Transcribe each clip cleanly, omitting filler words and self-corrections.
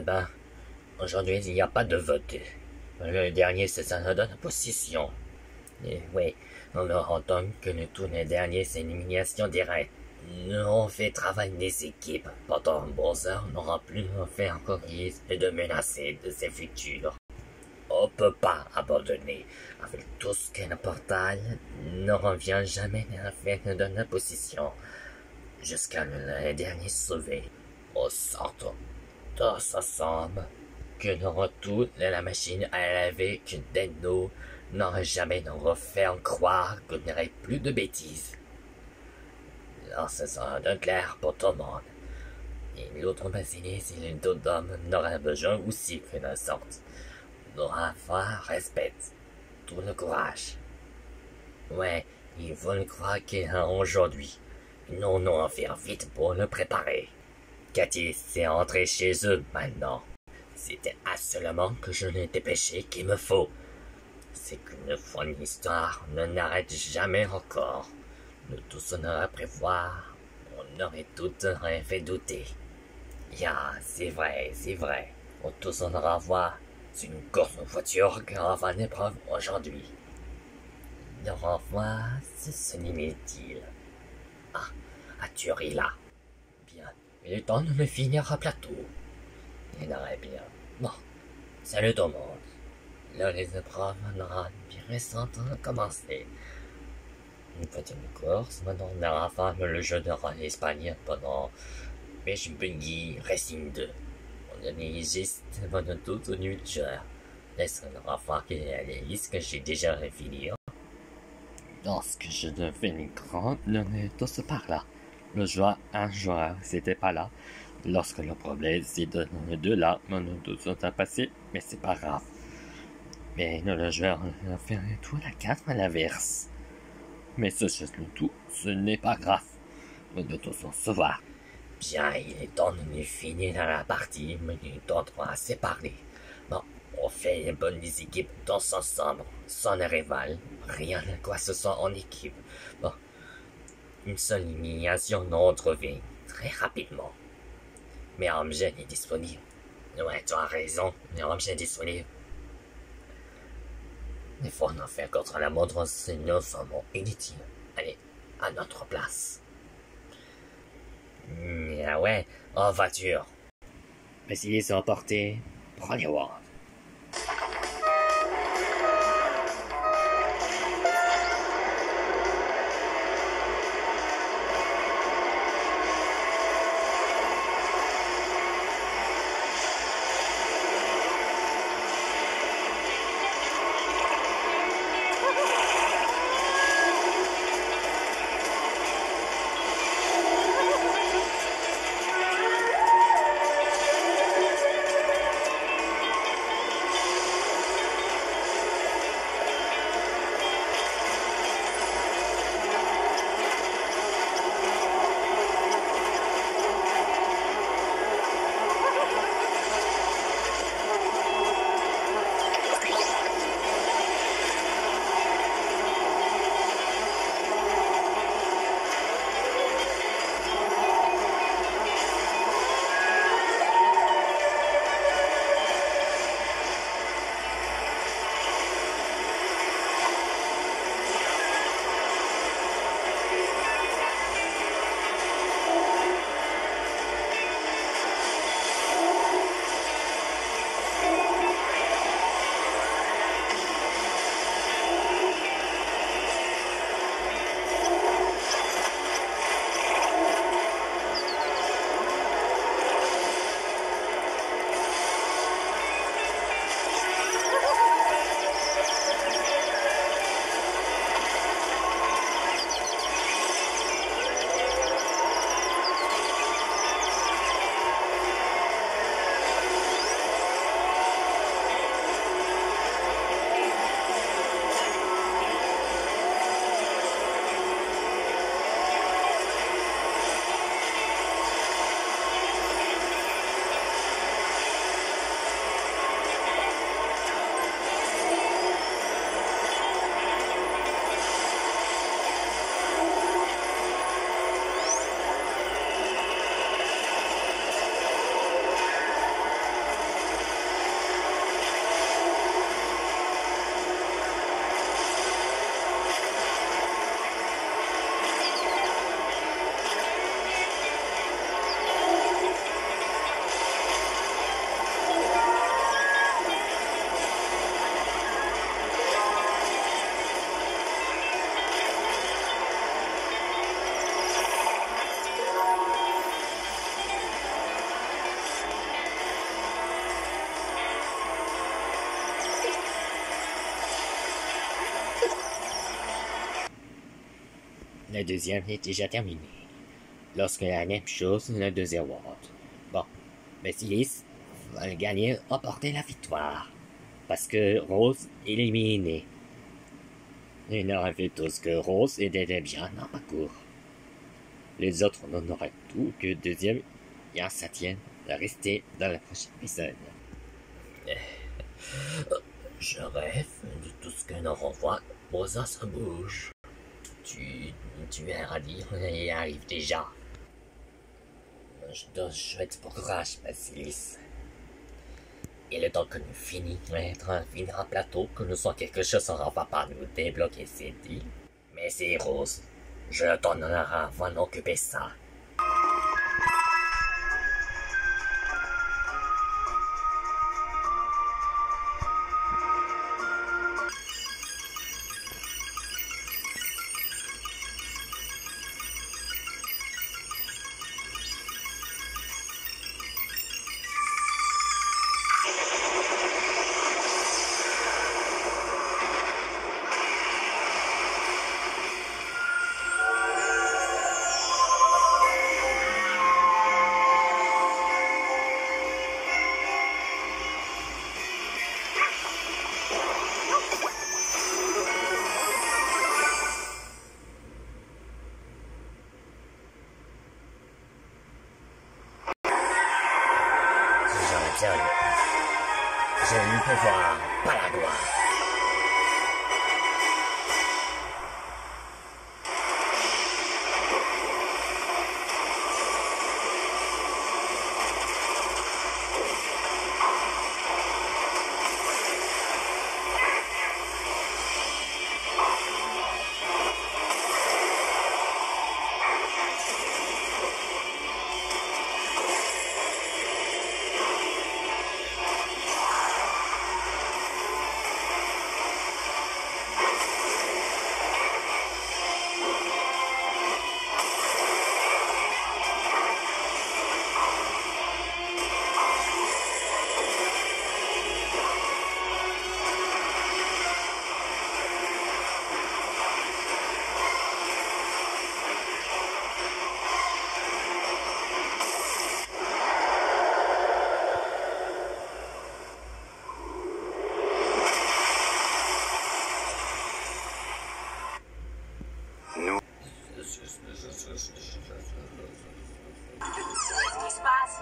Ben, aujourd'hui, il n'y a pas de vote. Le dernier, c'est ça donne position. Et oui, on leur entend que nous, tous les derniers, c'est une élimination directe. Nous, on fait travailler des équipes. Pendant Bowser n'aura plus à faire encore risque de menacer de ses futurs. On peut pas abandonner. Avec tout ce qu'est le portail, ne revient jamais à faire de la position. Jusqu'à le dernier sauvé. On sort tous ensemble. Que nous retourne la machine à laver que Deno n'aurait jamais nous refaire croire qu'il n'y aurait plus de bêtises. Alors ce sera d'un clair pour tout le monde. Et l'autre basilic et les deux hommes n'auraient besoin aussi que la sorte. N'aura pas respecte tout le courage. Ouais, ils veulent croire qu'il a aujourd'hui. Non, non, en faire vite pour le préparer. Cathy s'est rentrée chez eux maintenant. C'était seulement que je l'ai dépêché qu'il me faut. C'est qu'une fois une histoire ne n'arrête jamais encore. Nous tous on aurait prévoir, on aurait tout fait douter. Ya, c'est vrai, c'est vrai. On tous on aura voir. C'est une course en voiture qui aura une épreuve aujourd'hui. Le revoir, ce limite-t-il. Ah, Arthur est là. Bien, il est temps de le finir à plateau. Il aurait bien. Bon, salut tout le monde. Là, les épreuves bien récentes ont commencé. Une petite course, maintenant on aura fait le jeu de rôle espagnol pendant Beach Buggy Racing 2. On est juste pendant toute une nuit de jeu. Laisse-moi remarquer les listes que j'ai déjà finies. Lorsque je devenais grand, on est tous par là. Le joueur, un joueur, c'était pas là. Lorsque le problème, c'est de nous deux là, on nous tous sont passés, mais c'est pas grave. Mais le joueur a fait tout la carte à l'inverse. Mais ce tout, ce n'est pas grave. Nous devons tous se voir. Bien, il est temps de finir la partie, mais il est temps de se parler. Bon, on fait une bonne équipe tous ensemble, sans les rivales, rien de quoi ce soit en équipe. Bon, une seule élimination dans notre vie, très rapidement. Mais Amgen est disponible. Ouais, tu as raison, mais Amgen est disponible. Il faut en faire contre la montre, sinon sommes inutiles. Allez, à notre place. Ah ouais, en voiture. Mais s'ils sont emportés, prenez voir. Le deuxième est déjà terminé. Lorsque la même chose, le deuxième round. Bon, Basilis va gagner, remporter la victoire. Parce que Rose est éliminée. Il n'aurait fait tous que Rose était bien en parcours. Les autres n'en auraient tout que deuxième et un septième à rester dans la prochaine épisode. Je rêve de tout ce que l'on renvoie. Rosa se bouge. Tu es radis et arrive déjà. Je te souhaite bon courage, Basilis. Il est temps que nous finir un plateau, que nous soyons quelque chose en va pas nous débloquer, c'est dit. Mais c'est Rose. Je t'en aurai avant d'occuper ça. Je ne peux voir pas la gloire. Qu'est-ce qui se passe?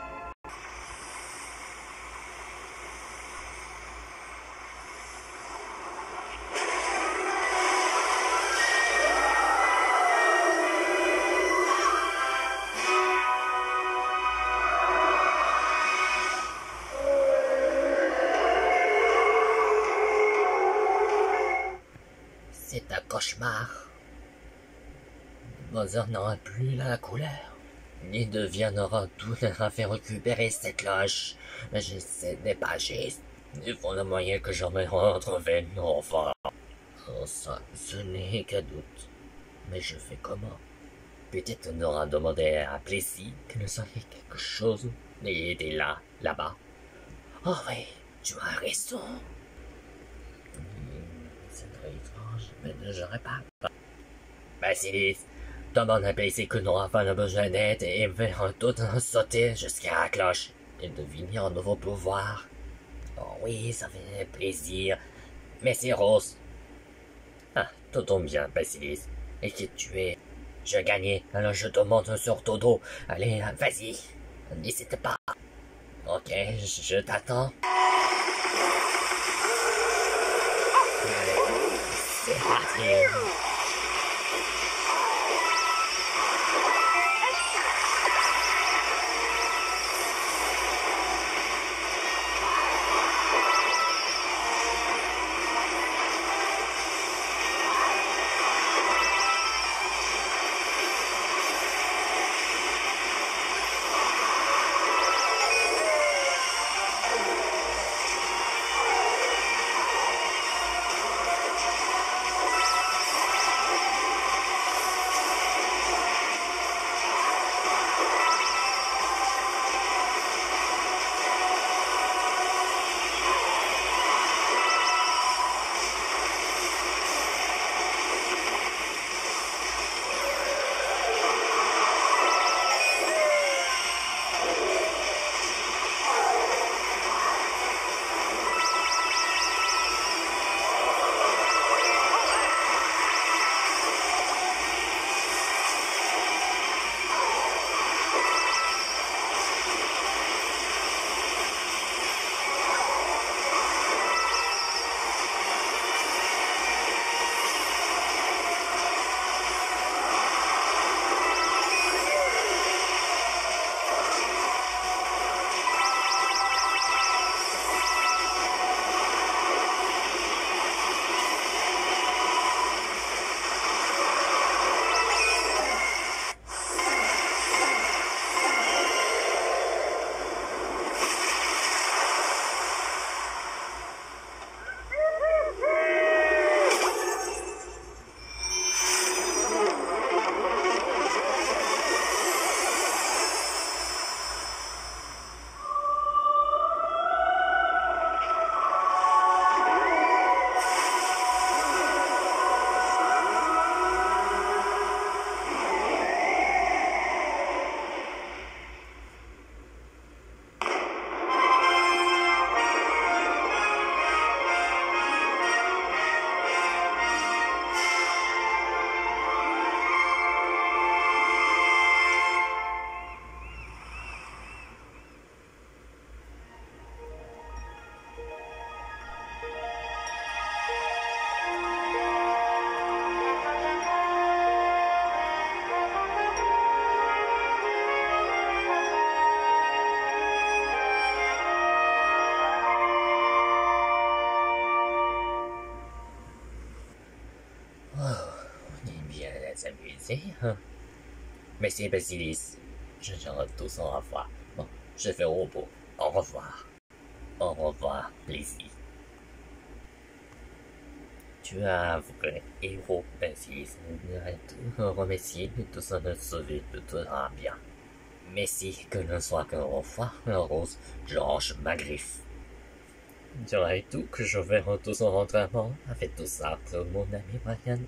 C'est un cauchemar. Mother n'aura plus la couleur. Ni deviendra tout à fait récupérer cette cloche. J'essaie de pager. Il faut le moyen que je me retrouve nos enfants. Oh, ça, ce n'est qu'un doute. Mais je fais comment? Peut-être on aura demandé à Plessis que nous savait quelque chose. Mais il était là-bas. Oh oui, tu as raison. C'est très étrange, mais je répare pas. Basilis, demande à Plessis que nos enfants ont besoin d'aide et verront tout sauter jusqu'à la cloche et deviner un nouveau pouvoir. Oh oui, ça fait plaisir. Mais c'est Rose. Ah, tout tombe bien, Basilis. Et qui tu es? Je gagnais, alors je te monte sur ton dos. Allez, vas-y. N'hésite pas. Ok, je t'attends. C'est parti. C'est... Merci, Basilis. Je dirai tous au revoir. Bon, je fais au repos. Au revoir. Au revoir, plaisir. Tu es un vrai héros, Basilis. Remercie de tout ça de sauver, de tout ira bien. Mais si que ne soit que au revoir, la rose, je range ma griffe. Dirais tout que je vais tout son entraînement avec tout ça que mon ami Brian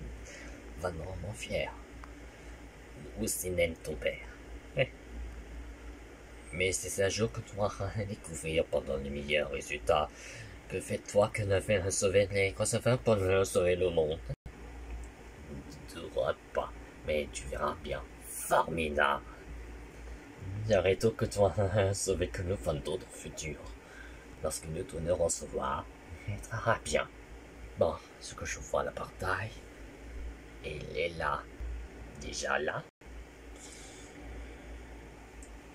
va vraiment fier. Aussi n'aime ton père. Mais c'est un jour que tu auras à découvrir pendant les meilleurs résultats. Que fais-toi que ne fait sauver les conservateurs pour ne sauver le monde? Tu ne crois pas, mais tu verras bien. Formidable. Dirais tout que tu auras sauvé que nous fantômes dans le futur. Lorsque nous tournerons se voir, il ira bien. Bon, ce que je vois le portail, il est là. Déjà là.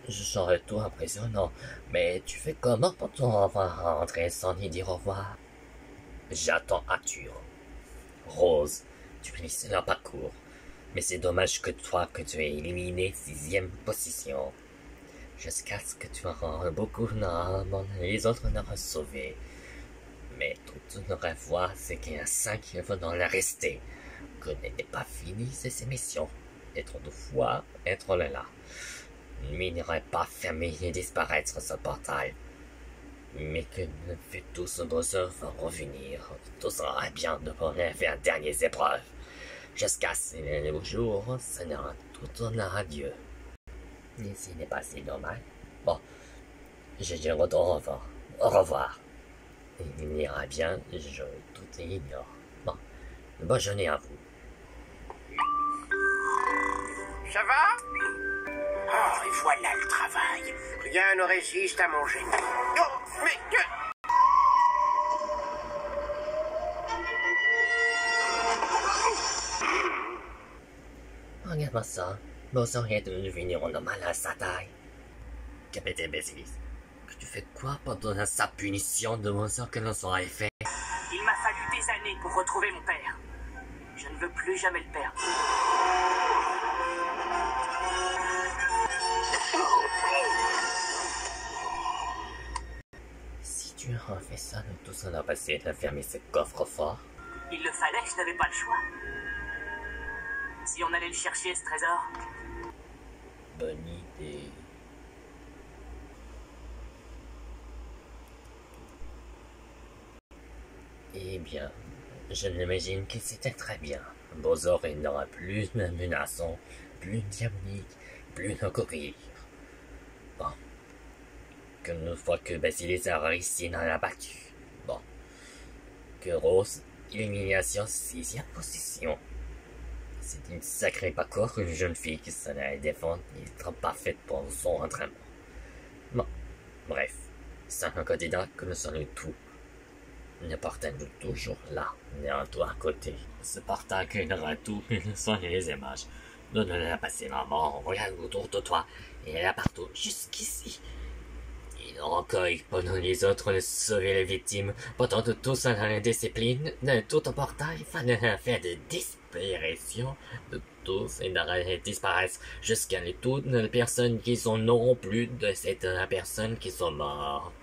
Je serai tout impressionnant, mais tu fais comment pour ton revoir rentrer sans y dire au revoir? J'attends Arthur. Rose, tu finissais leur parcours, mais c'est dommage que toi que tu aies éliminé 6e position. Jusqu'à ce que tu auras beaucoup normalement les autres n'auront sauvé. Mais toute notre foi, c'est qu'il y a 5 qui vont la rester. Que n'était pas fini ces missions. Être de foi, être là. Mais n'aurait pas fermé et disparaître ce portail. Mais que ne fait tout ce besoin va revenir. Tout sera bien de pouvoir faire dernières épreuves. Jusqu'à ce jour, ça n'aura tout en adieu. Et ce n'est pas si dommage. Bon, je dirai au revoir. Au revoir. Il ira bien, je tout ignore. Bon, bonne journée à vous. Ça va? Oh, et voilà le travail. Rien ne résiste à mon génie. Oh, mais que... Regarde-moi ça. Bowser est devenu normal à sa taille. Capitaine Basilis, que tu fais quoi pendant sa punition de Bowser que l'on soit fait? Il m'a fallu des années pour retrouver mon père. Je ne veux plus jamais le perdre. Si tu as fait ça, tout ça n'a passé de fermer ce coffre-fort. Il le fallait, je n'avais pas le choix. Si on allait le chercher, ce trésor. Bonne idée. Eh bien, je l'imagine que c'était très bien. Bowser il n'aura plus de menaçons, plus de diabolique, plus de courir. Bon. Que une fois que Basilis a réussi dans la battue. Bon. Que Rose, élimination 6e position. C'est une sacrée parcours, une jeune fille qui s'en allait défendre est trop parfaite pour son entraînement. Bon, bref, c'est un candidat que nous sommes tous. Ne partons-nous toujours là, néant toi à côté. Ce portail créera tout, nous sommes les images. Nous ne l'avons passé la mort, regarde autour de toi, et là partout, jusqu'ici. Il recueille pendant les autres de sauver les victimes, pourtant de tous dans la discipline, de tout un portail, va de faire de disparition de tous et de disparaître jusqu'à toutes les personnes qui sont non plus de cette personne qui sont mortes.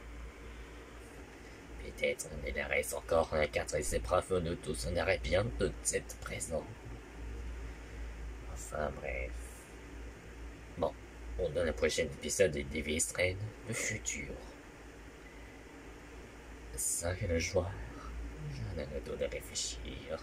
Peut-être il reste encore 4 épreuves de tous, on aurait bien de cette présent. Enfin bref. Bon. Dans le prochain épisode de Devil's Train, le futur. 5 joueurs, j'en ai le temps de réfléchir.